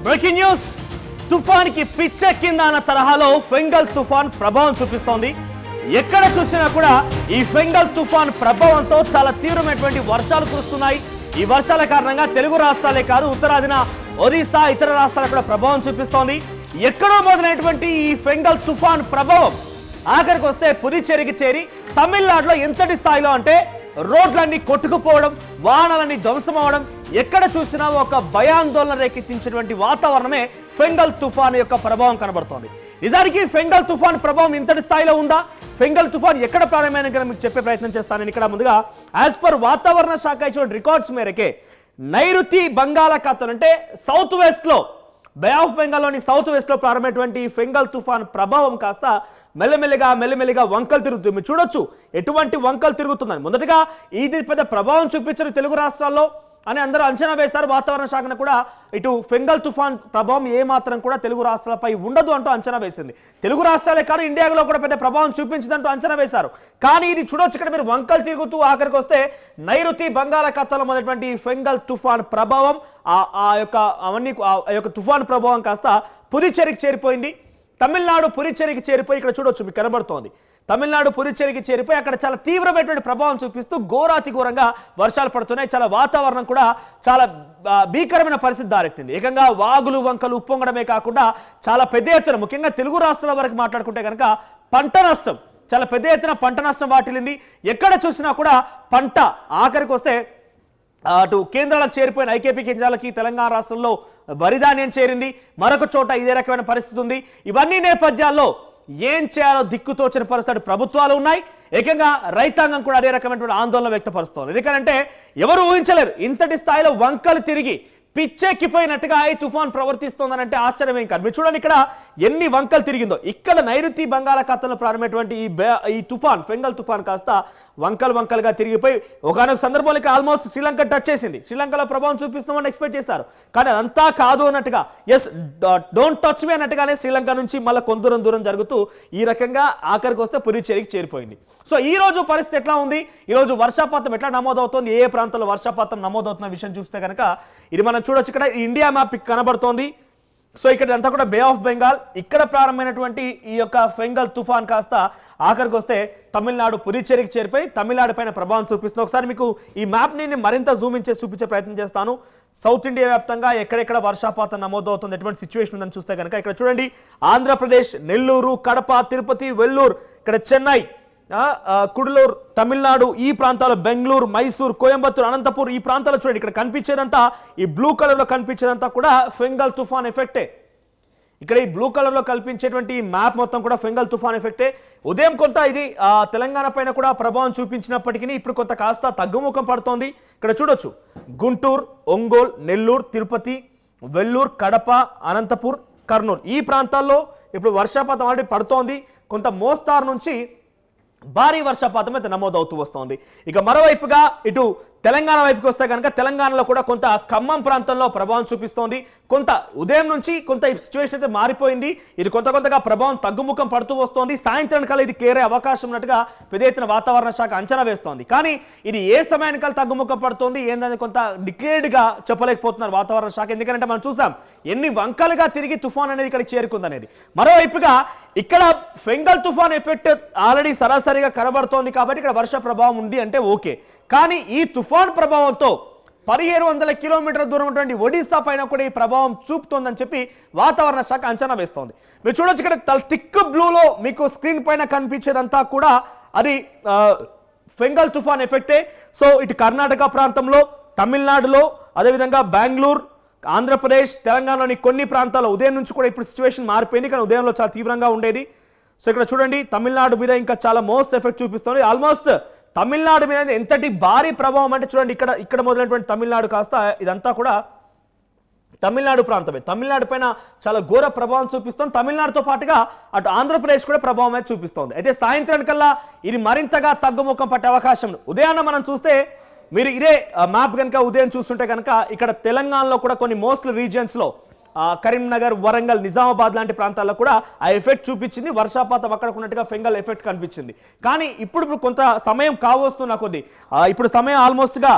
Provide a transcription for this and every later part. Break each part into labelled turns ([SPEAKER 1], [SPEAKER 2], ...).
[SPEAKER 1] Breaking news తుఫాన్కి పిచ్చెక్కిందా అన్న తరహాలో Fengal తుఫాన్ ప్రభావం చూపిస్తోంది. ఎక్కడ చూసినా కూడా ఈ ఫెంగల్ తుఫాన్ ప్రభావంతో చాలా తీవ్రమైనటువంటి వర్షాలు కురుస్తున్నాయి. ఈ వర్షాల కారణంగా తెలుగు రాష్ట్రాలే కాదు ఉత్తరాదిన ఒడిశా ఇతర రాష్ట్రాలకు కూడా ప్రభావం చూపిస్తోంది. ఎక్కడో మొదలైనటువంటి ఈ ఫెంగల్ తుఫాన్ ప్రభావం ఆఖరికి వస్తే పుదుచ్చేరికి చేరి తమిళనాడులో ఎంతటి స్థాయిలో అంటే రోడ్లన్నీ కొట్టుకుపోవడం, వాహనాలన్నీ ధ్వంసం అవడం, ఎక్కడ చూసినా ఒక భయాందోళన రేకెత్తించినటువంటి వాతావరణమే ఫెంగల్ తుఫాన్ యొక్క ప్రభావం కనబడుతోంది. నిజానికి ఫెంగల్ తుఫాన్ ప్రభావం ఇంతటి స్థాయిలో ఉందా? ఫెంగల్ తుఫాన్ ఎక్కడ ప్రారంభమైన మీకు చెప్పే ప్రయత్నం చేస్తాను. ఇక్కడ ముందుగా యాజ్ పర్ వాతావరణ శాఖ ఇచ్చిన రికార్డ్స్ మేరకే నైరుతి బంగాళాఖాతం అంటే సౌత్ వెస్ట్ లో బే ఆఫ్ బెంగాల్లోని సౌత్ వెస్ట్ లో ప్రారంభమైనటువంటి ఫెంగల్ తుఫాన్ ప్రభావం కాస్త మెల్లమెల్లిగా వంకలు తిరుగుతుంది. మీరు చూడొచ్చు ఎటువంటి వంకలు తిరుగుతుందని. మొదటగా ఇది పెద్ద ప్రభావం చూపించారు తెలుగు రాష్ట్రాల్లో అని అందరూ అంచనా వేశారు. వాతావరణ శాఖను కూడా ఇటు ఫెంగల్ తుఫాన్ ప్రభావం ఏమాత్రం కూడా తెలుగు రాష్ట్రాలపై ఉండదు అంటూ అంచనా వేసింది. తెలుగు రాష్ట్రాలే కాదు ఇండియాలో కూడా పెద్ద ప్రభావం చూపించదంటూ అంచనా వేశారు. కానీ ఇది చూడొచ్చు ఇక్కడ మీరు వంకలు తిరుగుతూ ఆఖరికి వస్తే నైరుతి బంగాళాఖాతంలో మొదలైనటువంటి ఫెంగల్ తుఫాన్ ప్రభావం ఆ యొక్క తుఫాన్ ప్రభావం కాస్త పుదుచ్చేరికి చేరిపోయింది. తమిళనాడు పుదుచ్చేరికి చేరిపోయి ఇక్కడ చూడొచ్చు మీకు కనబడుతోంది. తమిళనాడు పుదుచ్చేరికి చేరిపోయి అక్కడ చాలా తీవ్రమైనటువంటి ప్రభావం చూపిస్తూ ఘోరాతి ఘోరంగా వర్షాలు పడుతున్నాయి. చాలా వాతావరణం కూడా చాలా భీకరమైన పరిస్థితి దారెత్తింది. ఏకంగా వాగులు వంకలు ఉప్పొంగడమే కాకుండా చాలా పెద్ద ఎత్తున ముఖ్యంగా తెలుగు రాష్ట్రాల వరకు మాట్లాడుకుంటే కనుక పంట నష్టం చాలా పెద్ద ఎత్తున పంట నష్టం వాటిల్లింది. ఎక్కడ చూసినా కూడా పంట ఆఖరికి వస్తే అటు కేంద్రాలకు చేరిపోయిన ఐకేపీ కేంద్రాలకి తెలంగాణ రాష్ట్రంలో వరిధాన్యం చేరింది. మరొక చోట ఇదే రకమైన పరిస్థితి ఉంది. ఇవన్నీ నేపథ్యాల్లో ఏం చేయాలో దిక్కుతోచిన పరిస్థితి ప్రభుత్వాలు ఉన్నాయి. ఏకంగా రైతాంగం కూడా అదే రకమైనటువంటి ఆందోళన వ్యక్తపరుస్తోంది. ఎందుకంటే ఎవరు ఊహించలేరు ఇంతటి స్థాయిలో వంకలు తిరిగి పిచ్చెక్కిపోయినట్టుగా ఈ తుఫాన్ ప్రవర్తిస్తోందని అంటే ఆశ్చర్యం ఏం కాదు. మీరు చూడండి ఇక్కడ ఎన్ని వంకలు తిరిగిందో. ఇక్కడ నైరుతి బంగాళాఖాతంలో ప్రారంభమైనటువంటి ఈ తుఫాన్ ఫెంగల్ తుఫాన్ కాస్త వంకలుగా తిరిగిపోయి ఒకనొక సందర్భంలో ఇక్కడ ఆల్మోస్ట్ శ్రీలంక టచ్ చేసింది. శ్రీలంకలో ప్రభావం చూపిస్తామని ఎక్స్పెక్ట్ చేశారు. కానీ అదంతా కాదు అన్నట్టుగా ఎస్ డోంట్ టచ్ మీ అన్నట్టుగానే శ్రీలంక నుంచి మళ్ళీ కొంత దూరం జరుగుతూ ఈ రకంగా ఆఖరికి వస్తే పుదుచ్చేరికి చేరిపోయింది. సో ఈ రోజు పరిస్థితి ఎట్లా ఉంది? ఈ రోజు వర్షపాతం ఎట్లా నమోదవుతోంది, ఏ ప్రాంతాల్లో వర్షపాతం నమోదవుతున్న విషయం చూస్తే కనుక ఇది మనం చూడొచ్చు. ఇక్కడ ఇండియా మ్యాప్ కనబడుతోంది. సో ఇక్కడ అంతా కూడా బే ఆఫ్ బెంగాల్. ఇక్కడ ప్రారంభమైనటువంటి ఈ యొక్క ఫెంగల్ తుఫాన్ కాస్త ఆఖరికి వస్తే తమిళనాడు పుదుచ్చేరికి చేరిపోయి తమిళనాడు పైన ప్రభావం చూపిస్తుంది. ఒకసారి మీకు ఈ మ్యాప్ని నేను మరింత జూమ్ ఇన్ చేసి చూపించే ప్రయత్నం చేస్తాను. సౌత్ ఇండియా వ్యాప్తంగా ఎక్కడెక్కడ వర్షపాతం నమోదవుతుంది, ఎటువంటి సిచ్యువేషన్ ఉందని చూస్తే కనుక ఇక్కడ చూడండి ఆంధ్రప్రదేశ్, నెల్లూరు, కడప, తిరుపతి, వెల్లూరు, ఇక్కడ చెన్నై, కుడలూరు, తమిళనాడు ఈ ప్రాంతాలు, బెంగళూరు, మైసూర్, కోయంబత్తూరు, అనంతపూర్ ఈ ప్రాంతాలు చూడండి. ఇక్కడ కనిపించేదంతా ఈ బ్లూ కలర్ లో కనిపించేదంతా కూడా ఫెంగల్ తుఫాన్ ఎఫెక్టే. ఇక్కడ ఈ బ్లూ కలర్ లో కల్పించేటువంటి మ్యాప్ మొత్తం కూడా ఫెంగల్ తుఫాన్ ఎఫెక్టే. ఉదయం కొంత ఇది తెలంగాణ పైన కూడా ప్రభావం చూపించినప్పటికీ ఇప్పుడు కొంత కాస్త తగ్గుముఖం పడుతోంది. ఇక్కడ చూడొచ్చు గుంటూరు, ఒంగోలు, నెల్లూరు, తిరుపతి, వెల్లూరు, కడప, అనంతపూర్, కర్నూలు ఈ ప్రాంతాల్లో ఇప్పుడు వర్షపాతం ఆల్రెడీ పడుతోంది. కొంత మోస్తారు నుంచి భారీ వర్షపాతం అయితే నమోదవుతూ వస్తోంది. ఇక మరోవైపుగా ఇటు తెలంగాణ వైపుకి వస్తే కనుక తెలంగాణలో కూడా కొంత ఖమ్మం ప్రాంతంలో ప్రభావం చూపిస్తోంది. కొంత ఉదయం నుంచి కొంత ఈ సిచ్యువేషన్ అయితే మారిపోయింది. ఇది కొంతగా ప్రభావం తగ్గుముఖం పడుతూ వస్తోంది. సాయంత్రానికల్లా ఇది క్లియర్ అయ్యే అవకాశం ఉన్నట్టుగా పెద్ద ఎత్తున వాతావరణ శాఖ అంచనా వేస్తోంది. కానీ ఇది ఏ సమయానికల్లా తగ్గుముఖం పడుతోంది ఏందని కొంత డిక్లేర్డ్గా చెప్పలేకపోతున్నారు వాతావరణ శాఖ. ఎందుకంటే మనం చూసాం ఎన్ని వంకలుగా తిరిగి తుఫాన్ అనేది ఇక్కడ చేరుకుంది అనేది. మరోవైపుగా ఇక్కడ ఫెంగల్ తుఫాన్ ఎఫెక్ట్ ఆల్రెడీ సరాసరిగా కనబడుతోంది కాబట్టి ఇక్కడ వర్ష ప్రభావం ఉంది అంటే ఓకే. కానీ ఈ తుఫాన్ ప్రభావంతో 1700 కిలోమీటర్ల దూరం ఉన్నటువంటి ఒడిశా పైన కూడా ఈ ప్రభావం చూపుతోందని చెప్పి వాతావరణ శాఖ అంచనా వేస్తోంది. మీరు చూడొచ్చు ఇక్కడ థిక్ బ్లూలో మీకు స్క్రీన్ పైన కనిపించేదంతా కూడా అది ఫెంగల్ తుఫాన్ ఎఫెక్టే. సో ఇటు కర్ణాటక ప్రాంతంలో, తమిళనాడులో, అదేవిధంగా బెంగళూరు, ఆంధ్రప్రదేశ్, తెలంగాణలోని కొన్ని ప్రాంతాల్లో ఉదయం నుంచి కూడా ఇప్పుడు సిచ్యువేషన్ మారిపోయింది. కానీ ఉదయంలో చాలా తీవ్రంగా ఉండేది. సో ఇక్కడ చూడండి తమిళనాడు మీద ఇంకా చాలా మోస్ట్ ఎఫెక్ట్ చూపిస్తుంది. ఆల్మోస్ట్ తమిళనాడు మీద ఎంతటి భారీ ప్రభావం అంటే చూడండి ఇక్కడ మొదలైనటువంటి తమిళనాడు కాస్త ఇదంతా కూడా తమిళనాడు ప్రాంతమే. తమిళనాడు పైన చాలా ఘోర ప్రభావం చూపిస్తుంది. తమిళనాడుతో పాటుగా అటు ఆంధ్రప్రదేశ్ కూడా ప్రభావం అయితే చూపిస్తోంది. అయితే సాయంత్రానికల్లా ఇది మరింతగా తగ్గుముఖం పట్టే అవకాశం. ఉదయాన్న మనం చూస్తే మీరు ఇదే మ్యాప్ కనుక ఉదయం చూస్తుంటే కనుక ఇక్కడ తెలంగాణలో కూడా కొన్ని మోస్ట్ రీజియన్స్లో కరీంనగర్, వరంగల్, నిజామాబాద్ లాంటి ప్రాంతాల్లో కూడా ఆ ఎఫెక్ట్ చూపించింది. వర్షపాతం అక్కడ ఉన్నట్టుగా ఫెంగల్ ఎఫెక్ట్ కనిపించింది. కానీ ఇప్పుడు కొంత సమయం కావస్తున్న కొద్ది ఇప్పుడు సమయం ఆల్మోస్ట్గా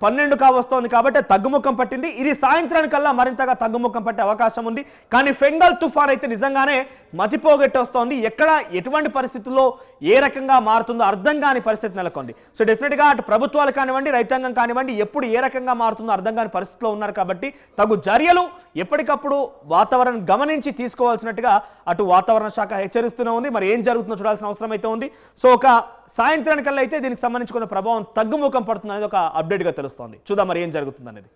[SPEAKER 1] 12 కావస్తోంది కాబట్టి తగ్గుముఖం పట్టింది. ఇది సాయంత్రానికల్లా మరింతగా తగ్గుముఖం పట్టే అవకాశం ఉంది. కానీ ఫెంగల్ తుఫాన్ అయితే నిజంగానే మతిపోగొట్టొస్తోంది. ఎక్కడ ఎటువంటి పరిస్థితుల్లో ఏ రకంగా మారుతుందో అర్థం కాని పరిస్థితి నెలకొంది. సో డెఫినెట్గా అటు ప్రభుత్వాలు కానివ్వండి, రైతాంగం కానివ్వండి, ఎప్పుడు ఏ రకంగా మారుతుందో అర్థం కాని పరిస్థితిలో ఉన్నారు. కాబట్టి తగు చర్యలు ఎప్పటికప్పుడు వాతావరణం గమనించి తీసుకోవాల్సినట్టుగా అటు వాతావరణ శాఖ హెచ్చరిస్తూనే ఉంది. మరి ఏం జరుగుతుందో చూడాల్సిన అవసరం అయితే ఉంది. సో ఒక సాయంత్రానికల్లా అయితే దీనికి సంబంధించుకున్న ప్రభావం తగ్గుముఖం పడుతుంది అనేది ఒక అప్డేట్గా తెలుస్తోంది. చూద్దాం మరి ఏం జరుగుతుంది అనేది.